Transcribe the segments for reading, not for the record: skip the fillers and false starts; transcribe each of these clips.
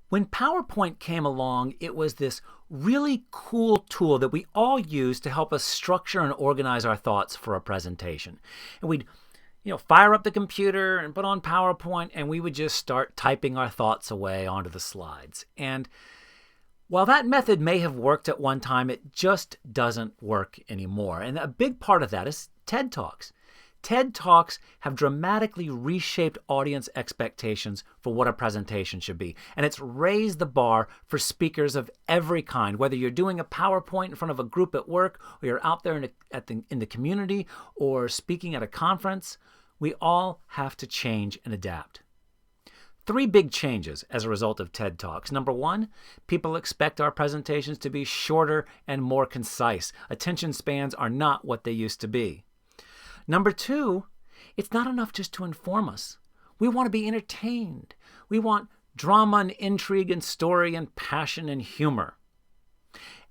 When PowerPoint came along, it was this really cool tool that we all use to help us structure and organize our thoughts for a presentation. And we'd fire up the computer and put on PowerPoint, and we would just start typing our thoughts away onto the slides. And while that method may have worked at one time, it just doesn't work anymore. And a big part of that is TED Talks. TED Talks have dramatically reshaped audience expectations for what a presentation should be. And it's raised the bar for speakers of every kind, whether you're doing a PowerPoint in front of a group at work, or you're out there in the community, or speaking at a conference. We all have to change and adapt. 3 big changes as a result of TED Talks. Number 1, people expect our presentations to be shorter and more concise. Attention spans are not what they used to be. Number 2, it's not enough just to inform us. We want to be entertained. We want drama and intrigue and story and passion and humor.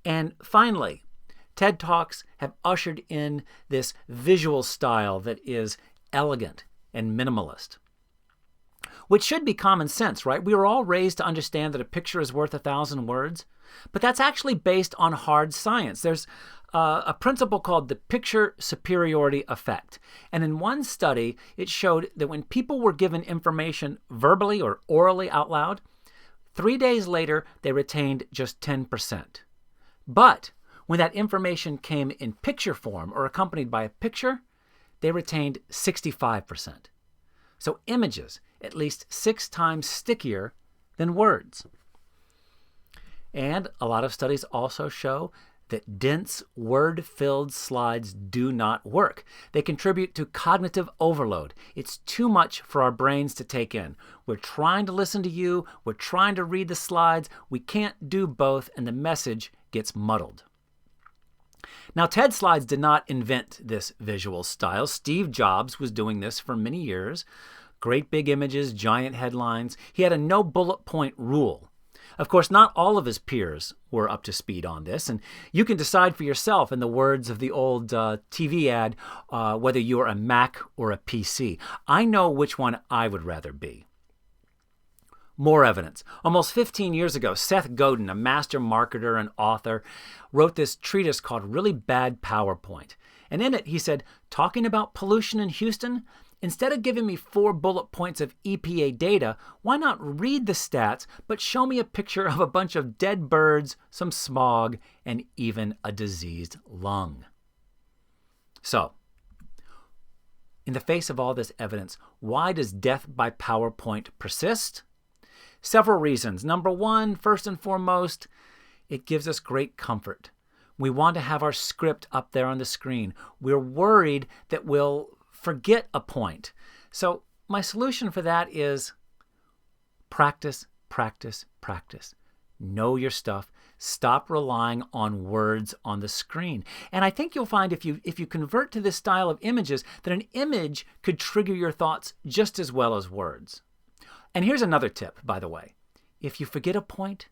And finally, TED Talks have ushered in this visual style that is elegant and minimalist, which should be common sense, right? We were all raised to understand that a picture is worth 1,000 words, but that's actually based on hard science. There's a principle called the picture superiority effect. And in one study, it showed that when people were given information verbally or orally out loud, 3 days later, they retained just 10%. But when that information came in picture form or accompanied by a picture, they retained 65%. So images, at least 6 times stickier than words. And a lot of studies also show that dense, word-filled slides do not work. They contribute to cognitive overload. It's too much for our brains to take in. We're trying to listen to you. We're trying to read the slides. We can't do both, and the message gets muddled. Now, TED Slides did not invent this visual style. Steve Jobs was doing this for many years. Great big images, giant headlines. He had a no bullet point rule. Of course, not all of his peers were up to speed on this, and you can decide for yourself, in the words of the old TV ad, whether you're a Mac or a PC. I know which one I would rather be. More evidence. Almost 15 years ago, Seth Godin, a master marketer and author, wrote this treatise called Really Bad PowerPoint. And in it, he said, talking about pollution in Houston, instead of giving me 4 bullet points of EPA data, why not read the stats, but show me a picture of a bunch of dead birds, some smog, and even a diseased lung? So, in the face of all this evidence, why does death by PowerPoint persist? Several reasons. Number 1, first and foremost, it gives us great comfort. We want to have our script up there on the screen. We're worried that we'll forget a point. So my solution for that is practice, practice, practice. Know your stuff. Stop relying on words on the screen. And I think you'll find if you convert to this style of images, that an image could trigger your thoughts just as well as words. And here's another tip, by the way. If you forget a point,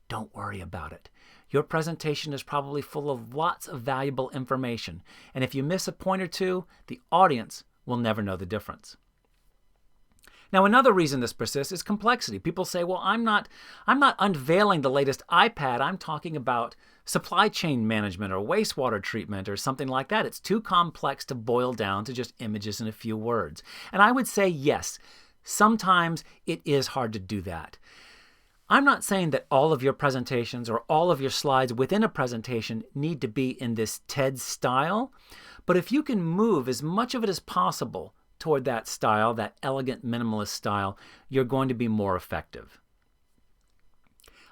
don't worry about it. Your presentation is probably full of lots of valuable information. And if you miss a point or two, the audience will never know the difference. Now, another reason this persists is complexity. People say, well, I'm not unveiling the latest iPad. I'm talking about supply chain management or wastewater treatment or something like that. It's too complex to boil down to just images and a few words. And I would say, yes, sometimes it is hard to do that. I'm not saying that all of your presentations or all of your slides within a presentation need to be in this TED style, but if you can move as much of it as possible toward that style, that elegant minimalist style, you're going to be more effective.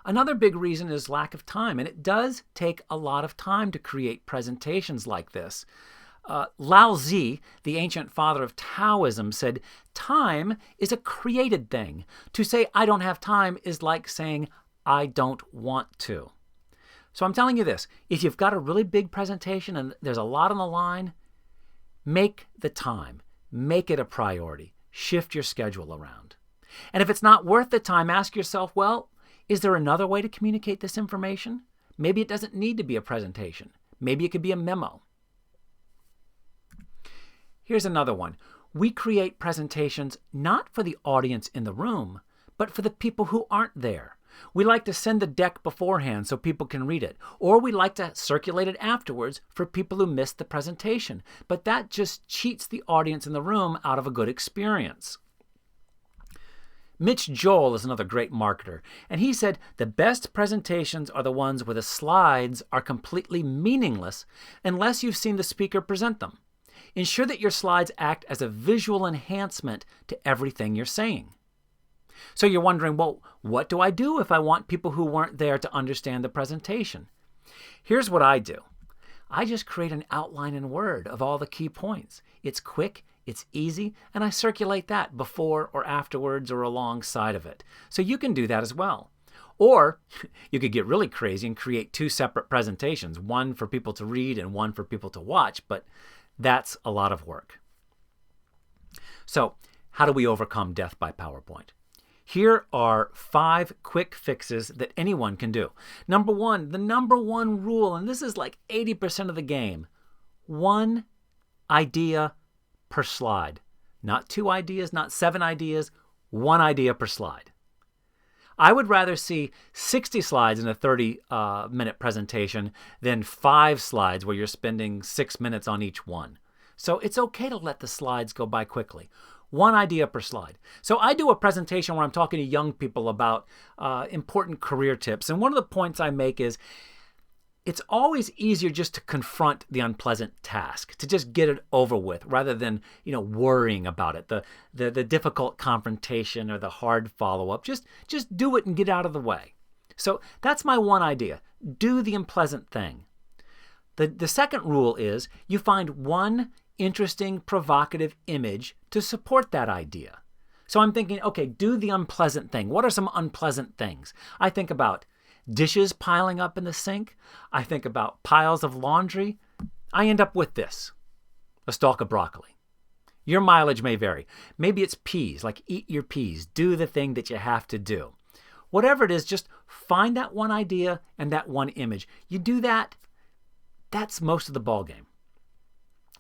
Another big reason is lack of time, and it does take a lot of time to create presentations like this. Lao Tzu, the ancient father of Taoism, said, time is a created thing. To say I don't have time is like saying I don't want to. So I'm telling you this, if you've got a really big presentation and there's a lot on the line, make the time. Make it a priority. Shift your schedule around. And if it's not worth the time, ask yourself, well, is there another way to communicate this information? Maybe it doesn't need to be a presentation. Maybe it could be a memo. Here's another one. We create presentations not for the audience in the room, but for the people who aren't there. We like to send the deck beforehand so people can read it, or we like to circulate it afterwards for people who missed the presentation. But that just cheats the audience in the room out of a good experience. Mitch Joel is another great marketer, and he said the best presentations are the ones where the slides are completely meaningless unless you've seen the speaker present them. Ensure that your slides act as a visual enhancement to everything you're saying. So you're wondering, well, what do I do if I want people who weren't there to understand the presentation? Here's what I do. I just create an outline in Word of all the key points. It's quick, it's easy, and I circulate that before or afterwards or alongside of it. So you can do that as well. Or you could get really crazy and create two separate presentations, one for people to read and one for people to watch, but that's a lot of work. So how do we overcome death by PowerPoint? Here are 5 quick fixes that anyone can do. Number 1, the number 1 rule, and this is like 80% of the game, 1 idea per slide. Not 2 ideas, not 7 ideas, 1 idea per slide. I would rather see 60 slides in a 30-minute presentation than 5 slides where you're spending 6 minutes on each one. So it's okay to let the slides go by quickly. 1 idea per slide. So I do a presentation where I'm talking to young people about important career tips. And one of the points I make is it's always easier just to confront the unpleasant task, to just get it over with rather than, worrying about it, the difficult confrontation or the hard follow-up. Just do it and get out of the way. So that's my 1 idea. Do the unpleasant thing. The second rule is you find 1 interesting, provocative image to support that idea. So I'm thinking, okay, do the unpleasant thing. What are some unpleasant things? I think about dishes piling up in the sink. I think about piles of laundry. I end up with this, a stalk of broccoli. Your mileage may vary. Maybe it's peas, like eat your peas. Do the thing that you have to do. Whatever it is, just find that 1 idea and that 1 image. You do that, that's most of the ballgame.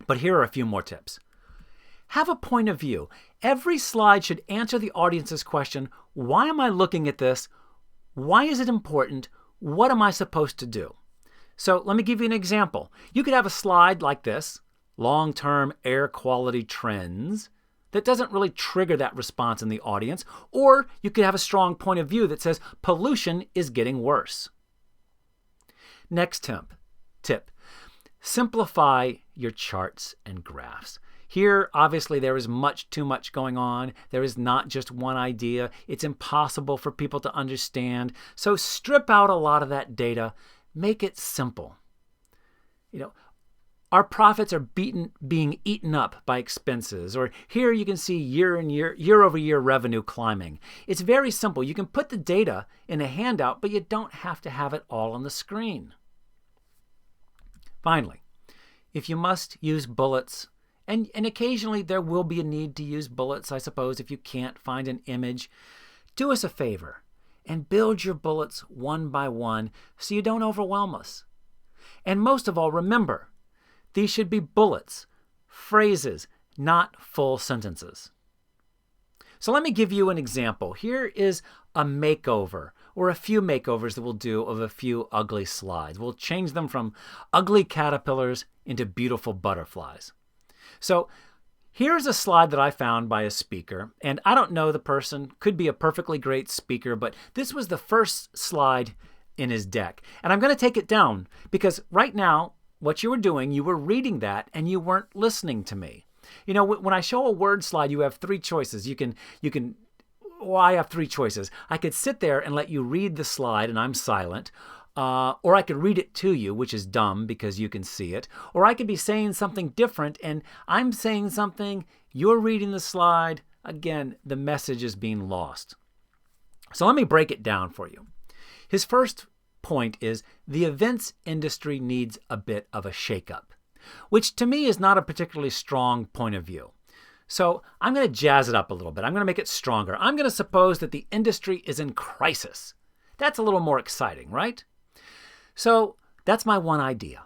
But here are a few more tips. Have a point of view. Every slide should answer the audience's question, why am I looking at this? Why is it important? What am I supposed to do? So let me give you an example. You could have a slide like this, long-term air quality trends, that doesn't really trigger that response in the audience. Or you could have a strong point of view that says pollution is getting worse. Next tip. Simplify your charts and graphs. Here, obviously, there is too much going on. There is not just 1 idea. It's impossible for people to understand. So strip out a lot of that data. Make it simple. Our profits are being eaten up by expenses. Or here you can see year-over-year revenue climbing. It's very simple. You can put the data in a handout, but you don't have to have it all on the screen. Finally, if you must use bullets, and occasionally there will be a need to use bullets, I suppose, if you can't find an image, do us a favor and build your bullets 1 by 1 so you don't overwhelm us. And most of all, remember, these should be bullets, phrases, not full sentences. So let me give you an example. Here is a makeover, or a few makeovers that we'll do of a few ugly slides. We'll change them from ugly caterpillars into beautiful butterflies. So here's a slide that I found by a speaker, and I don't know the person, could be a perfectly great speaker, but this was the first slide in his deck. And I'm going to take it down because right now, what you were doing, you were reading that and you weren't listening to me. When I show a word slide, you have 3 choices. I have 3 choices. I could sit there and let you read the slide and I'm silent, or I could read it to you, which is dumb because you can see it, or I could be saying something different and I'm saying something, you're reading the slide. Again, the message is being lost. So let me break it down for you. His first point is the events industry needs a bit of a shakeup, which to me is not a particularly strong point of view. So I'm going to jazz it up a little bit. I'm going to make it stronger. I'm going to suppose that the industry is in crisis. That's a little more exciting, right? So that's my 1 idea.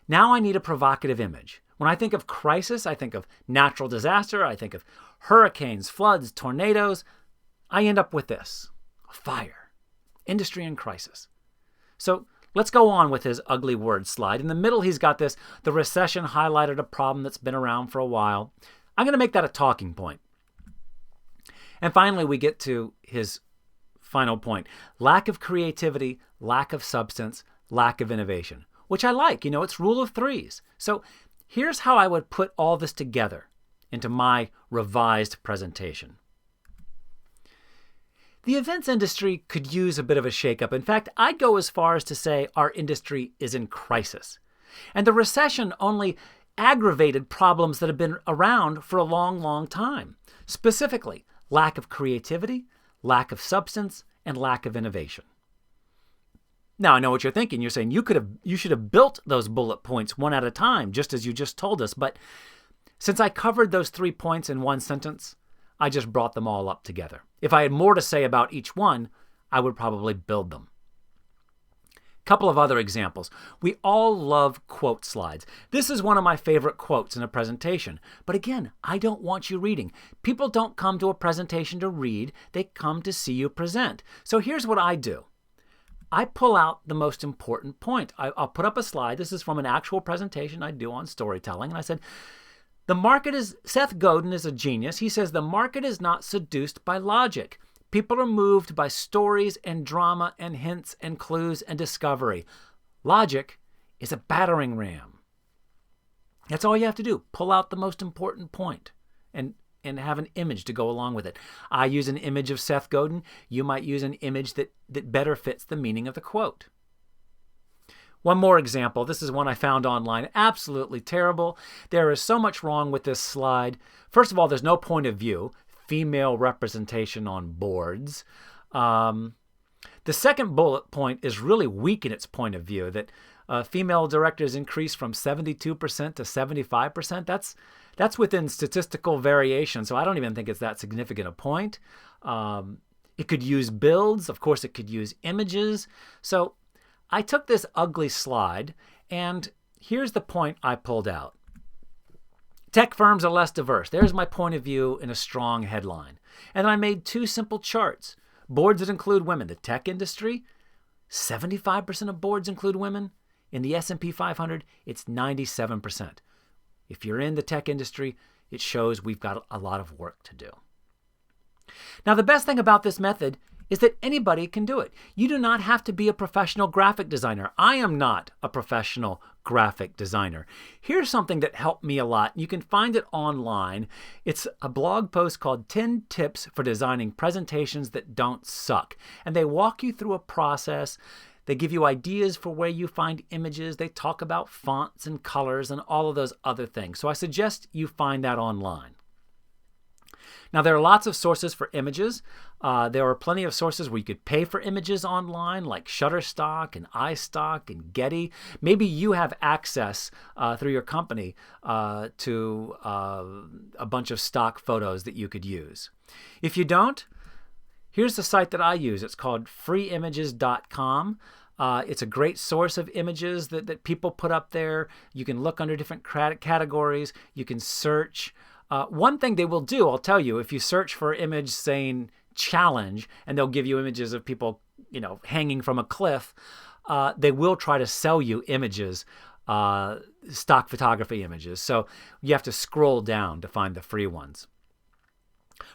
Now I need a provocative image. When I think of crisis, I think of natural disaster. I think of hurricanes, floods, tornadoes. I end up with this: a fire, Industry in crisis. So let's go on with his ugly word slide. In the middle, he's got this, the recession highlighted a problem that's been around for a while. I'm going to make that a talking point. And finally, we get to his final point. Lack of creativity, lack of substance, lack of innovation, which I like. It's rule of threes. So here's how I would put all this together into my revised presentation. The events industry could use a bit of a shakeup. In fact, I'd go as far as to say our industry is in crisis. And the recession only aggravated problems that have been around for a long, long time. Specifically, lack of creativity, lack of substance, and lack of innovation. Now, I know what you're thinking. You're saying you should have built those bullet points one at a time, just as you just told us. But since I covered those 3 points in one sentence, I just brought them all up together. If I had more to say about each one, I would probably build them. Couple of other examples. We all love quote slides. This is one of my favorite quotes in a presentation. But again, I don't want you reading. People don't come to a presentation to read. They come to see you present. So here's what I do. I pull out the most important point. I'll put up a slide. This is from an actual presentation I do on storytelling. And I said, Seth Godin is a genius. He says the market is not seduced by logic. People are moved by stories and drama and hints and clues and discovery. Logic is a battering ram. That's all you have to do. Pull out the most important point and have an image to go along with it. I use an image of Seth Godin. You might use an image that better fits the meaning of the quote. One more example. This is one I found online. Absolutely terrible. There is so much wrong with this slide. First of all, there's no point of view. Female representation on boards. The second bullet point is really weak in its point of view, that female directors increased from 72% to 75%. That's within statistical variation, so I don't even think it's that significant a point. It could use builds. Of course, it could use images. So I took this ugly slide, and here's the point I pulled out. Tech firms are less diverse. There's my point of view in a strong headline. And I made 2 simple charts. Boards that include women. The tech industry, 75% of boards include women. In the S&P 500, it's 97%. If you're in the tech industry, it shows we've got a lot of work to do. Now, the best thing about this method is that anybody can do it. You do not have to be a professional graphic designer. I am not a professional graphic designer. Here's something that helped me a lot. You can find it online. It's a blog post called 10 Tips for Designing Presentations That Don't Suck. And they walk you through a process. They give you ideas for where you find images. They talk about fonts and colors and all of those other things. So I suggest you find that online. Now, there are lots of sources for images. There are plenty of sources where you could pay for images online, like Shutterstock and iStock and Getty. Maybe you have access through your company to a bunch of stock photos that you could use. If you don't, here's the site that I use. It's called freeimages.com. It's a great source of images that people put up there. You can look under different categories. You can search. One thing they will do, I'll tell you, if you search for an image saying challenge, and they'll give you images of people, hanging from a cliff, they will try to sell you images, stock photography images. So you have to scroll down to find the free ones.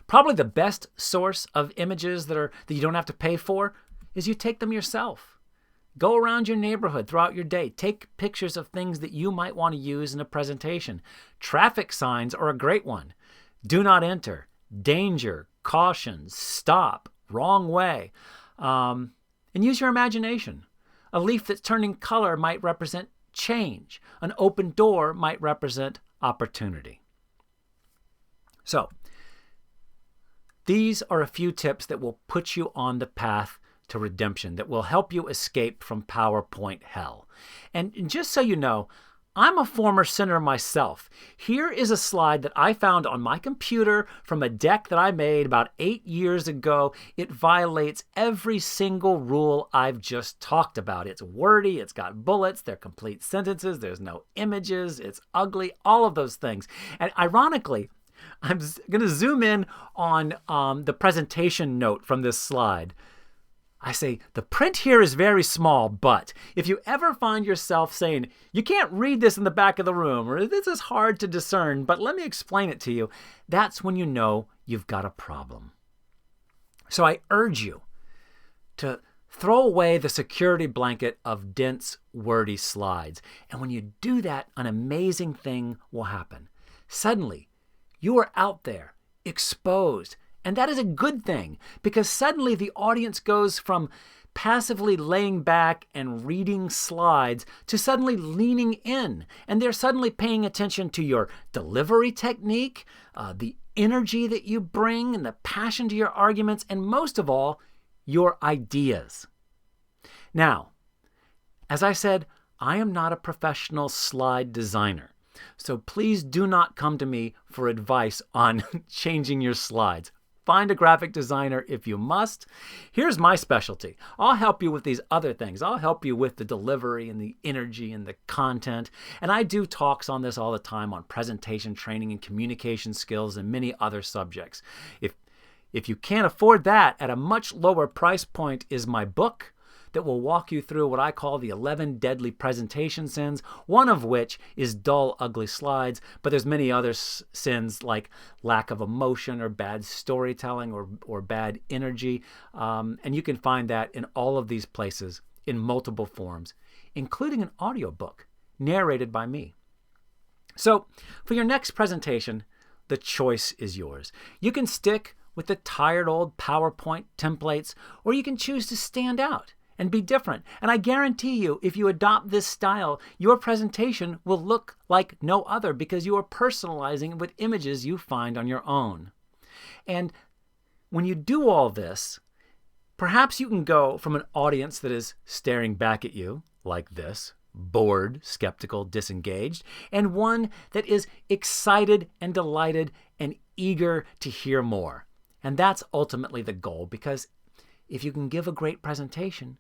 Probably the best source of images that you don't have to pay for is you take them yourself. Go around your neighborhood throughout your day. Take pictures of things that you might want to use in a presentation. Traffic signs are a great one. Do not enter, danger, caution, stop, wrong way. And use your imagination. A leaf that's turning color might represent change. An open door might represent opportunity. So, these are a few tips that will put you on the path to redemption, that will help you escape from PowerPoint hell. And just so you know, I'm a former sinner myself. Here is a slide that I found on my computer from a deck that I made about 8 years ago. It violates every single rule I've just talked about. It's wordy, it's got bullets, they're complete sentences, there's no images, it's ugly, all of those things. And ironically, I'm going to zoom in on the presentation note from this slide. I say, the print here is very small, but if you ever find yourself saying, you can't read this in the back of the room, or this is hard to discern, but let me explain it to you, that's when you know you've got a problem. So I urge you to throw away the security blanket of dense, wordy slides. And when you do that, an amazing thing will happen. Suddenly, you are out there, exposed. And that is a good thing, because suddenly the audience goes from passively laying back and reading slides to suddenly leaning in. And they're suddenly paying attention to your delivery technique, the energy that you bring, and the passion to your arguments, and most of all, your ideas. Now, as I said, I am not a professional slide designer. So please do not come to me for advice on changing your slides. Find a graphic designer if you must. Here's my specialty. I'll help you with these other things. I'll help you with the delivery and the energy and the content. And I do talks on this all the time on presentation training and communication skills and many other subjects. If you can't afford that, at a much lower price point is my book that will walk you through what I call the 11 deadly presentation sins, one of which is dull, ugly slides, but there's many other sins like lack of emotion or bad storytelling or bad energy, and you can find that in all of these places in multiple forms, including an audiobook narrated by me. So for your next presentation, the choice is yours. You can stick with the tired old PowerPoint templates, or you can choose to stand out and be different. And I guarantee you, if you adopt this style, your presentation will look like no other because you are personalizing it with images you find on your own. And when you do all this, perhaps you can go from an audience that is staring back at you like this, bored, skeptical, disengaged, and one that is excited and delighted and eager to hear more. And that's ultimately the goal, because if you can give a great presentation,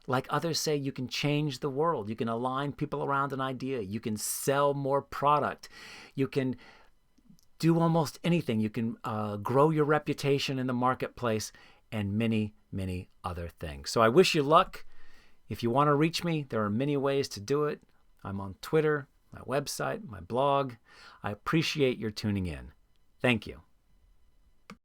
like others say, you can change the world. You can align people around an idea. You can sell more product. You can do almost anything. You can grow your reputation in the marketplace and many, many other things. So I wish you luck. If you want to reach me, there are many ways to do it. I'm on Twitter, my website, my blog. I appreciate your tuning in. Thank you.